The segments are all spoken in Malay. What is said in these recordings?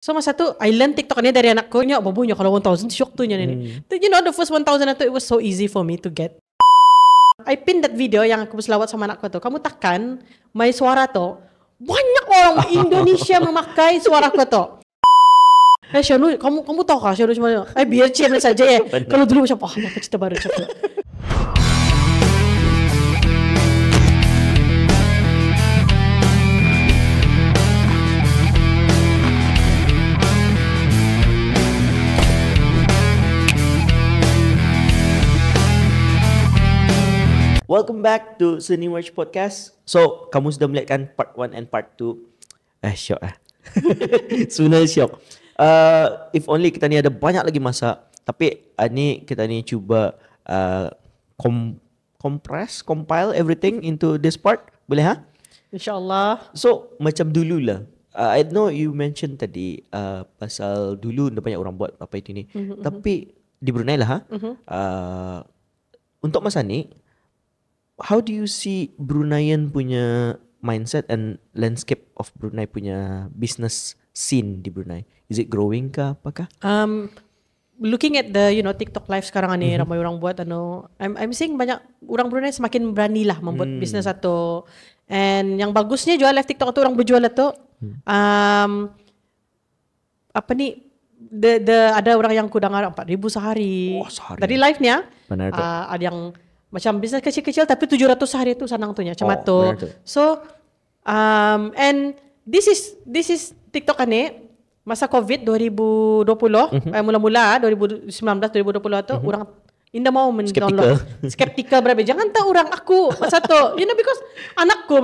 So masa tu I learn TikTok ni dari anak ko nya babunya kalau 1000 syok tu nya ni. You know the first 1000 itu it was so easy for me to get. I pin that video yang aku selawat sama anak ko tu. Kamu takkan my suara tu banyak orang Indonesia memakai suara ko tu. Syanu, kamu tahu kah Syanu cuma biar channel saja ya. Kalau dulu macam apa cerita baru cerita. Welcome back to Seni Merch Podcast. So, kamu sudah melihat kan part 1 and part 2. Syok lah. Sebenarnya syok. If only kita ni ada banyak lagi masa. Tapi ni kita ni cuba compile everything into this part. Boleh ha? InsyaAllah. So, macam dulu lah. I know you mentioned tadi pasal dulu ada banyak orang buat apa itu ni. Tapi di Brunei lah ha. Untuk masa ni, how do you see Bruneian punya mindset and landscape of Brunei punya business scene di Brunei? Is it growing kah? Apakah? Looking at the TikTok live sekarang ni ramai orang buat I'm seeing banyak orang Brunei semakin berani lah membuat bisnes satu. And yang bagusnya jual live TikTok tu orang berjual tu apa ni ada orang yang kudengar 4,000 sehari. Sehari. Dari live-nya ada yang macam bisnes kecil-kecil tapi 700 sehari tu sanang tu nya macam tu. So and this is TikTok ni masa COVID 2020 mula-mula 2019 2020 tu orang indah mau mendownload skeptikal berapa jangan tahu orang aku masa tu because anakku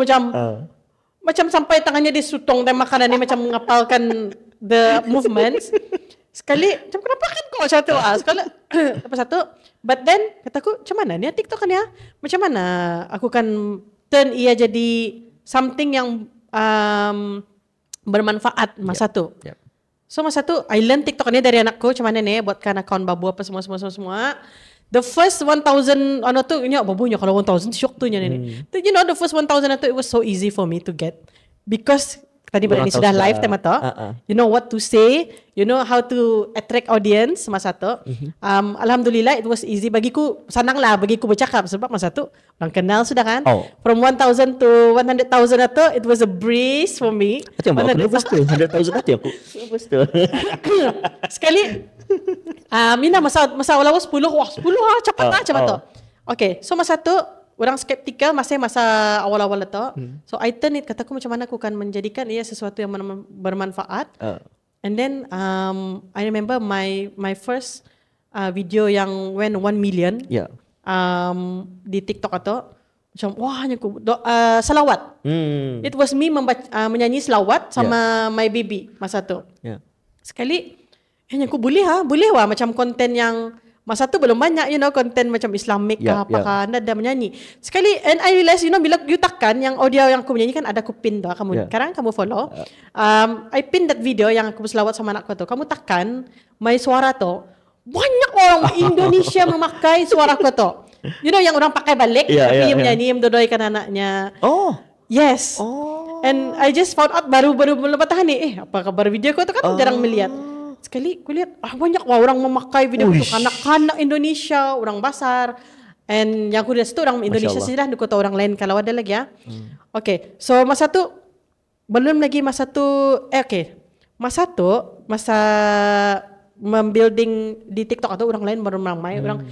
macam sampai tangannya disutong dan makanan ni macam mengapalkan the movements sekali macam kenapa kan kau satu sekali apa satu but then kataku macam mana ni TikTok kan ya macam mana aku kan turn ia jadi something yang bermanfaat masa tu. So masa tu I learn TikTok ni dari anakku macam mana ni buatkan account babu apa semua. The first 1000 tu babunya kalau 1000 syok tu nya ni. The first 1000 itu it was so easy for me to get because tadi berani sudah live tema tu. You know what to say, you know how to attract audience masa tu. Alhamdulillah it was easy bagiku, senang lah bagiku bercakap sebab masa tu orang kenal sudah kan. From 1000 to 100,000 itu it was a breeze for me. Hati aku nervous tu 100,000 hati aku nervous tu. Sekali Mina masa awal-awal 10 cepat tu. Okay, so masa tu orang skeptikal masa awal-awal itu. So I turn it, kataku macam mana aku akan menjadikan ia sesuatu yang bermanfaat. And then I remember my first video yang went 1 million di TikTok itu. Macam hanya aku selawat. It was me menyanyi selawat sama my baby masa tu. Sekali hanya aku boleh macam konten yang masa tu belum banyak konten macam Islamic apakah anda dah menyanyi. Sekali and I realize bila you tekan yang audio yang aku menyanyi kan ada aku pin tu sekarang kamu follow. I pin that video yang aku selawat sama anak aku tu. Kamu tekan my suara tu banyak orang Indonesia memakai suara aku tu. Yang orang pakai balik tapi menyanyi mendodoikan anaknya. Yes. And I just found out baru lepas tahan ni apa kabar video aku tu kan jarang melihat. Sekali aku lihat banyak orang memakai video untuk anak-anak Indonesia, orang besar. And yang aku lihat itu orang Indonesia sendiri lah, aku tahu orang lain kalau ada lagi ya. Okay, so masa tu belum lagi masa membuilding di TikTok atau orang lain baru ramai, orang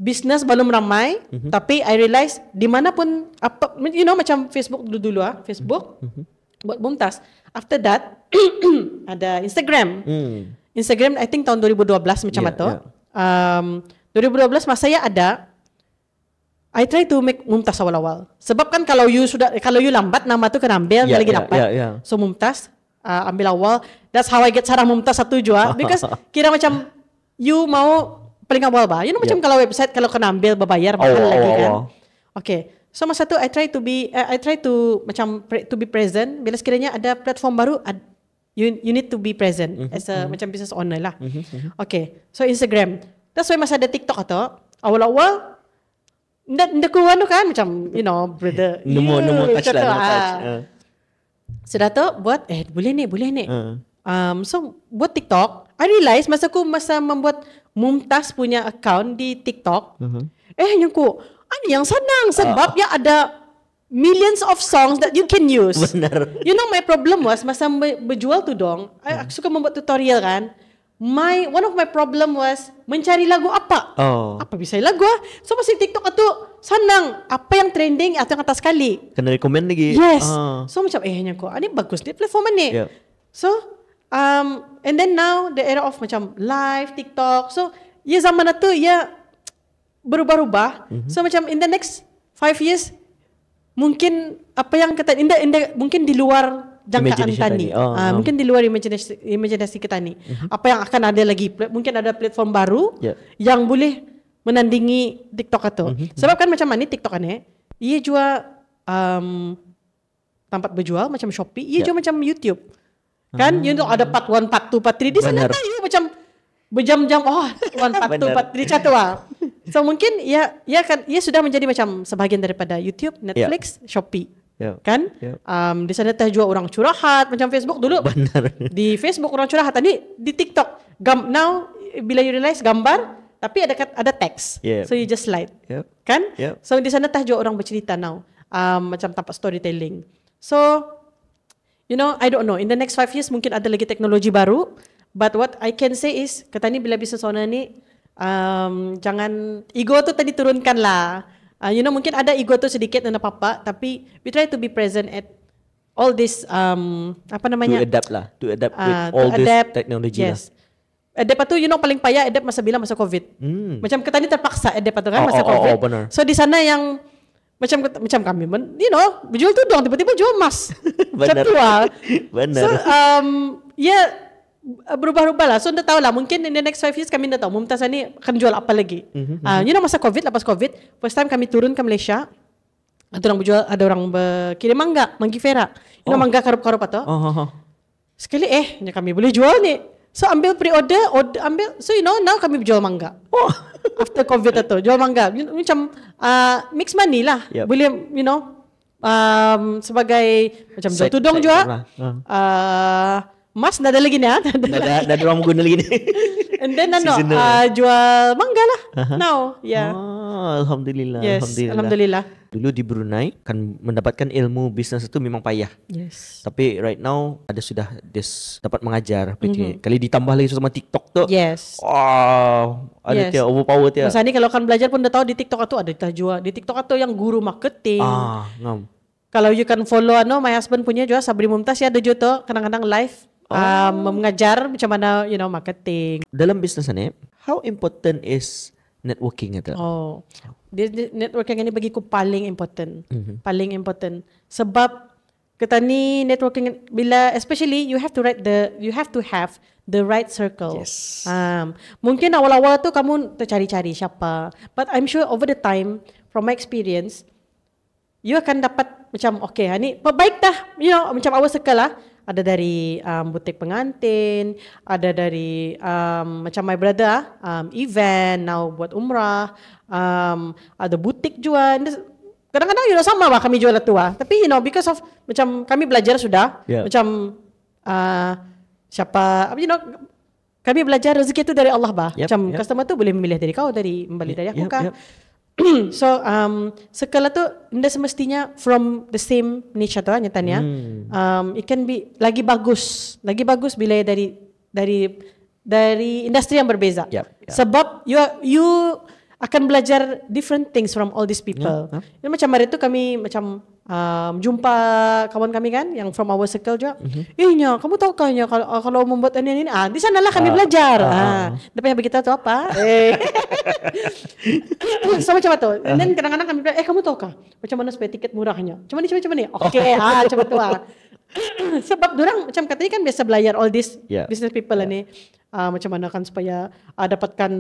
bisnes belum ramai, tapi I realize dimanapun apa, macam Facebook dulu Facebook buat Mumtaz. After that ada Instagram. Instagram I think tahun 2012 macam itu. 2012 masa saya ada I try to make Mumtaz awal-awal. Sebab kan kalau you lambat nama tu kan ambil lagi dapat. So Mumtaz ambil awal. That's how I get sarang Mumtaz satu jua because kira macam you mau paling awal bah. Macam kalau website kalau kena ambil berbayar mahal lagi kan. Okay. So masa tu I try to be present. Bila sekiranya ada platform baru you need to be present as a macam business owner lah. Okay. So Instagram. That's why masa ada TikTok atau awal-awal ndak kuat kan macam nemu touch lah. Sudah tu buat boleh ni. So buat TikTok, I realize masa membuat Mumtaz punya account di TikTok, yang senang sebab ya ada millions of songs that you can use. Benar. You know my problem was masa berjual tu dong, aku suka membuat tutorial kan. One of my problem was mencari lagu apa. Apa bisa lagu So pasal TikTok tu senang. Apa yang trending atau yang atas sekali. Kena rekomen lagi. Yes. So macam ini bagus ni platform ni. So and then now the era of macam live TikTok. So zaman itu berubah-ubah. So macam in the next 5 years mungkin apa yang kata mungkin di luar jangkaan tani. Mungkin di luar imajinasi kita ni. Apa yang akan ada lagi? Mungkin ada platform baru yang boleh menandingi TikTok itu. Sebab kan macam ni TikTok ni, ia jual tempat berjual macam Shopee, ia jual macam YouTube. Kan, ada part 1, part 2, part 3 di sana tahu macam berjam-jam 1, part 2, part 3 catu So mungkin ia sudah menjadi macam sebahagian daripada YouTube, Netflix, Shopee. Kan? Di sana jual orang curahat macam Facebook dulu. Benar. Di Facebook orang curahat tadi di TikTok. Now bila you realize gambar tapi ada teks. So you just slide. Kan? So di sana jual orang bercerita now. Macam tempat storytelling. So I don't know. In the next 5 years mungkin ada lagi teknologi baru. But what I can say is, kata ni bila bisnes owner ni, jangan ego tu tadi turunkan lah. Mungkin ada ego tu sedikit dan apa-apa, tapi we try to be present at all this apa namanya? To adapt with all this technology lah. Adapt tu paling payah adapt masa COVID. Macam kata ni terpaksa adapt tu kan masa COVID. Benar. So di sana yang macam kami berjual tudung tiba-tiba jual emas. Benar. Benar. So berubah-ubah lah. So anda tahu lah mungkin in the next 5 years kami dah tahu Mumtaz ni akan jual apa lagi. Masa COVID, lepas COVID, first time kami turun ke Malaysia, ada orang berkirim mangga, Manggifera. Mangga karup-karup atau. Sekali kami boleh jual ni. So ambil pre-order, ambil. So now kami jual mangga. After COVID itu jual mangga. Macam mix money lah. Boleh sebagai macam jual tudung juga. Mas dah ada lagi ni dah ada orang guna lagi ni. And then jual mangga lah. Now Alhamdulillah. Yes, Alhamdulillah. Dulu di Brunei kan mendapatkan ilmu bisnes itu memang payah. Yes. Tapi right now sudah dapat mengajar. Kali ditambah lagi sama TikTok tu. Yes. Ada dia overpower dia. Masa ni kalau kan belajar pun dah tahu di TikTok tu ada jual. Di TikTok tu yang guru marketing. Ngam. Kalau you can follow my husband punya juga Sabri Mumtaz ada juga tu kadang-kadang live mengajar macam mana marketing. Dalam bisnes ni, how important is networking itu? Networking ini bagiku paling important. Paling important. Sebab kata ni networking bila especially you have to have the right circle. Yes. Mungkin awal-awal tu kamu tercari-cari siapa. But I'm sure over the time from my experience you akan dapat macam ni baik dah. Macam awal circle lah. Ada dari butik pengantin, ada dari macam my brother event now buat umrah, ada butik jual. Kadang-kadang sama lah kami jual tu tapi because of macam kami belajar sudah macam siapa kami belajar rezeki itu dari Allah macam customer tu boleh memilih dari kau, membeli dari aku kah. So sekala tu tidak semestinya from the same niche atau nyatanya. It can be lagi bagus bila dari industri yang berbeza. Sebab you akan belajar different things from all these people. Macam hari tu kami macam jumpa kawan kami kan yang from our circle juga. Kamu tahu kan kalau membuat ini di sanalah kami belajar. Tapi yang begitu tu apa? So macam tu. And then kadang-kadang kami bilang, kamu tahu kah macam mana supaya tiket murahnya? Macam ni. Okay, macam tu Sebab dorang macam katanya kan biasa belajar all this business people ni. Macam mana kan supaya dapatkan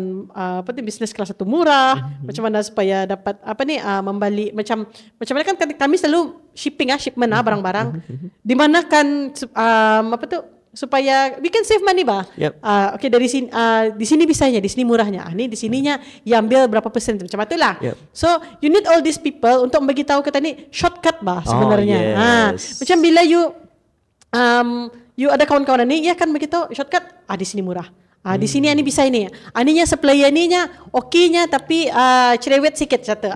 bisnes kelas 1 murah, macam mana supaya dapat membalik macam mana kan kami selalu shipment barang-barang. Di mana kan supaya we can save money okay dari sini di sini bisanya, di sini murahnya. Ni di sininya ya ambil berapa persen macam itulah. So you need all these people untuk bagi tahu kata ni shortcut sebenarnya. Macam bila you you ada kawan-kawan ni, ya kan begitu shortcut, di sini murah. Di sini ani bisa ini. Aninya supplier aninya okeynya tapi cerewet sikit kata.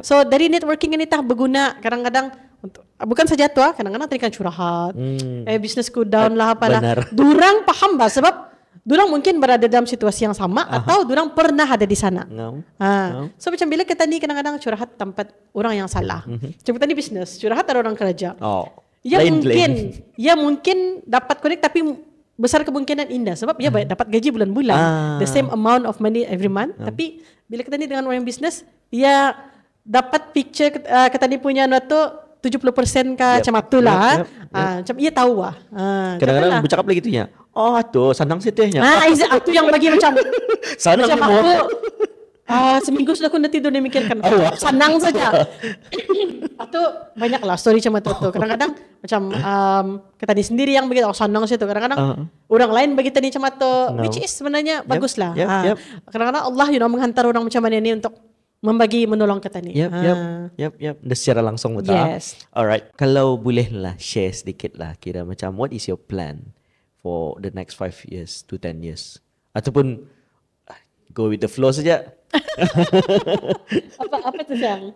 So dari networking ini tah berguna kadang-kadang untuk bukan saja tu kadang-kadang terikan curhat. Bisnesku down lah apalah. Durang paham bah sebab durang mungkin berada dalam situasi yang sama atau durang pernah ada di sana. So macam bila kita ni kadang-kadang curhat tempat orang yang salah. Macam kita ni bisnes, curhat ada orang kerja. Ya mungkin dapat connect tapi besar kemungkinan indah sebab dia dapat gaji bulan-bulan, the same amount of money every month. Tapi bila kita ni dengan orang bisnes, dia dapat picture kita ni punya tu 70% macam itulah. Macam ia tahu lah. Kadang-kadang bercakap lagi tu ya. Tu senang setihnya. Itu yang bagi macam senang macam aku. Seminggu sudah aku nak tidur dan mikirkan senang saja. Atau banyak lah story macam itu. Kadang-kadang macam kita ni sendiri yang begitu senang situ. Kadang-kadang orang lain begitu ni macam itu, which is sebenarnya bagus lah. Kadang-kadang Allah menghantar orang macam mana ni untuk membagi menolong kita ni. Yep. Secara langsung betul. Yes. Alright. Kalau boleh lah share sedikit lah kira macam what is your plan for the next 5 years to 10 years? Ataupun go with the flow saja. apa tu sayang?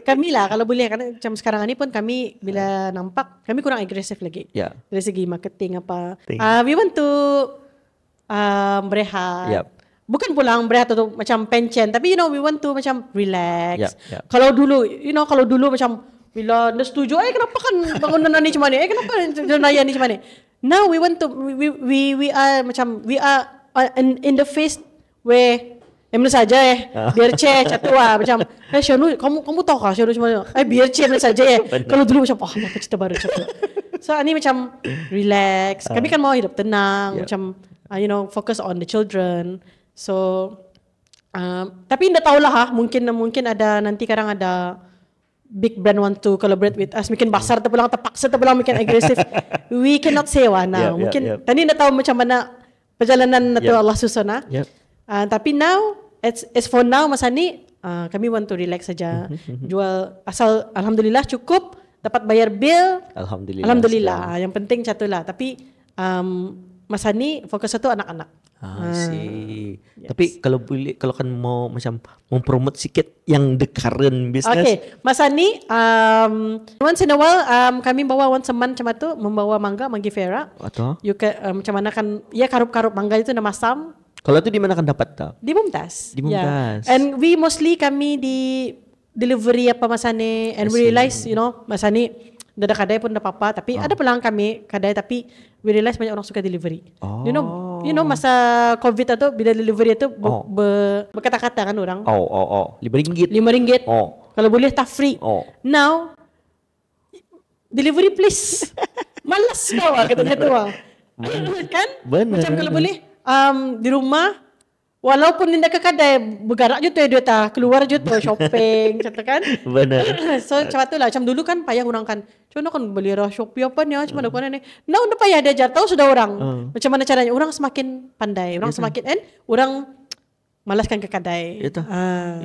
Kami lah kalau boleh kan macam sekarang ni pun kami bila nampak kami kurang agresif lagi. Dari segi marketing apa. We want to berehat. Bukan pulang berehat tu macam pension tapi we want to macam relax. Kalau dulu macam bila anda setuju kenapa kan bangunan ni macam ni? Kenapa jenayah ni macam ni? Now we want to we are macam we are in the phase where mana saja biar catu macam Syanu kamu tahu kah Syanu macam mana biar mana saja kalau dulu macam apa cerita baru catu. So ini macam relax. Kami kan mau hidup tenang macam focus on the children. So tapi tidak tahulah mungkin ada nanti kadang ada big brand want to collaborate with us, mungkin besar terpaksa mungkin agresif. We cannot say now. Mungkin tadi tidak tahu macam mana perjalanan itu Allah susun. Tapi now as for now masa ni kami want to relax saja. Jual asal alhamdulillah cukup dapat bayar bill. Alhamdulillah. Yang penting catulah. Tapi masa ni fokus satu anak-anak. See. Yes. Tapi kalau boleh kalau kan mau macam mempromote sikit yang the current business. Okay, masa ni once in a while kami bawa once a month macam tu membawa mangga Mangifera. Atau macam mana kan ya karup-karup mangga itu nama masam. Kalau tu di mana kan dapat tak? Di Mumtaz. And we mostly kami di delivery apa masa ni and we realize masa ni dah ada kedai pun dah apa-apa tapi ada pelang kami kedai tapi we realize banyak orang suka delivery. Masa COVID itu bila delivery itu berkata-kata kan orang. RM5. Kalau boleh tak free. Now delivery please. Malas kau kata tu kan? Benar. Macam kalau boleh di rumah walaupun tidak ke kedai bergerak je tu dia tak keluar je tu shopping macam tu kan. Benar. So macam tu lah. Macam dulu kan payah orang kan macam mana kan beli Shopee apa ni macam mana kan ni. Now udah payah dia ajar tahu sudah orang macam mana caranya. Orang semakin pandai. Orang semakin orang malaskan ke kedai.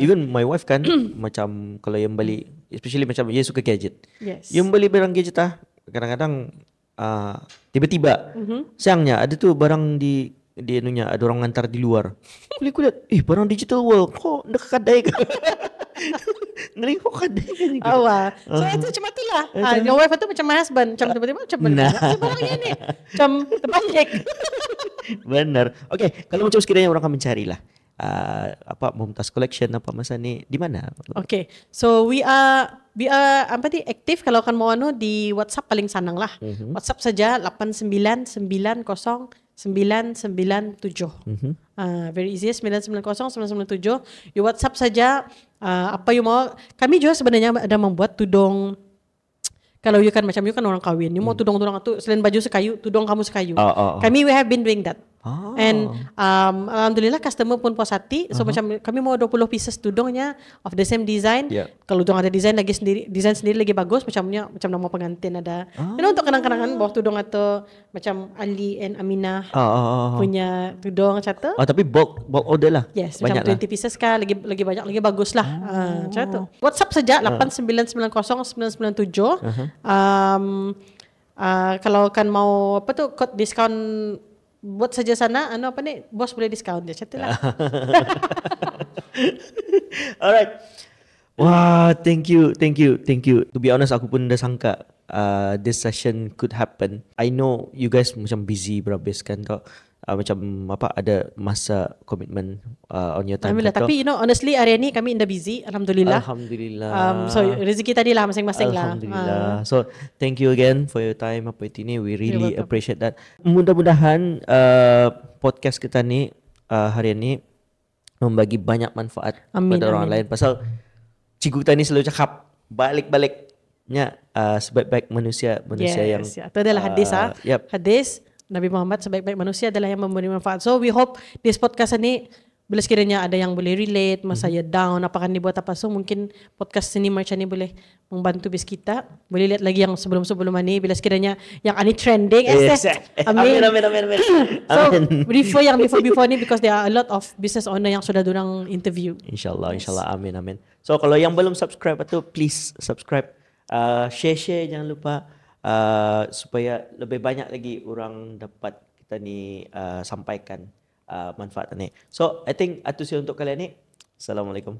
Even my wife kan macam kalau yang beli especially macam dia suka gadget. Yang beli barang gadget kadang-kadang tiba-tiba sayangnya ada tu barang di anunya ada orang hantar di luar. Boleh ku lihat, barang digital world kok dekat kedai ke? Nari kok kedai kan? So itu macam itulah. Your wife tu macam my husband, macam tiba-tiba macam mana? Barang ini macam terbalik. Benar. Okay, kalau macam sekiranya orang akan mencari lah apa Mumtaz Collection apa masa ni di mana? Okay, so we are aktif kalau kan mau di WhatsApp paling sanang lah. WhatsApp saja 8990-997. Very easy 990-997. You WhatsApp saja apa you mau. Kami juga sebenarnya ada membuat tudung. Kalau you kan macam you kan orang kahwin, you mau tudung-tudung itu selain baju sekayu, tudung kamu sekayu. Kami we have been doing that. And alhamdulillah customer pun puas hati. So macam kami mau 20 pieces tudungnya of the same design. Kalau tudung ada design sendiri lagi bagus macam nama pengantin ada. Untuk kenang-kenangan bawah tudung atau macam Ali and Aminah punya tudung macam tu. Tapi bulk order lah. Yes, banyak macam 20 pieces kah lagi banyak lagi bagus lah. Macam tu. WhatsApp saja 8990-997. Kalau kan mau apa tu kod diskaun buat saja sana, apa ni, bos boleh diskaun je, macam tu lah. Alright. Wah, thank you. To be honest, aku pun dah sangka this session could happen. I know you guys macam busy berhabis kan tau. Macam apa ada masa komitmen on your time. Alhamdulillah. Tapi honestly hari ni kami indah busy. Alhamdulillah. So rezeki tadi lah masing-masing lah. Alhamdulillah. So thank you again for your time opportunity. We really appreciate that. Mudah-mudahan podcast kita ni hari ini membagi banyak manfaat kepada orang lain. Pasal cikgu kita ni selalu cakap balik-baliknya sebaik-baik manusia yang itu adalah hadis hadis Nabi Muhammad, sebaik-baik manusia adalah yang memberi manfaat. So we hope this podcast ni bila sekiranya ada yang boleh relate masa ya down apakah ni buat apa, so mungkin podcast seni macam ni boleh membantu bis kita. Boleh lihat lagi yang sebelum-sebelum ni bila sekiranya yang ani trending. Amin. So refer yang before ni because there are a lot of business owner yang sudah dorang interview. InsyaAllah amin. So kalau yang belum subscribe tu please subscribe, share jangan lupa, supaya lebih banyak lagi orang dapat kita ni sampaikan manfaat ni. So I think itu saja untuk kalian ni. Assalamualaikum.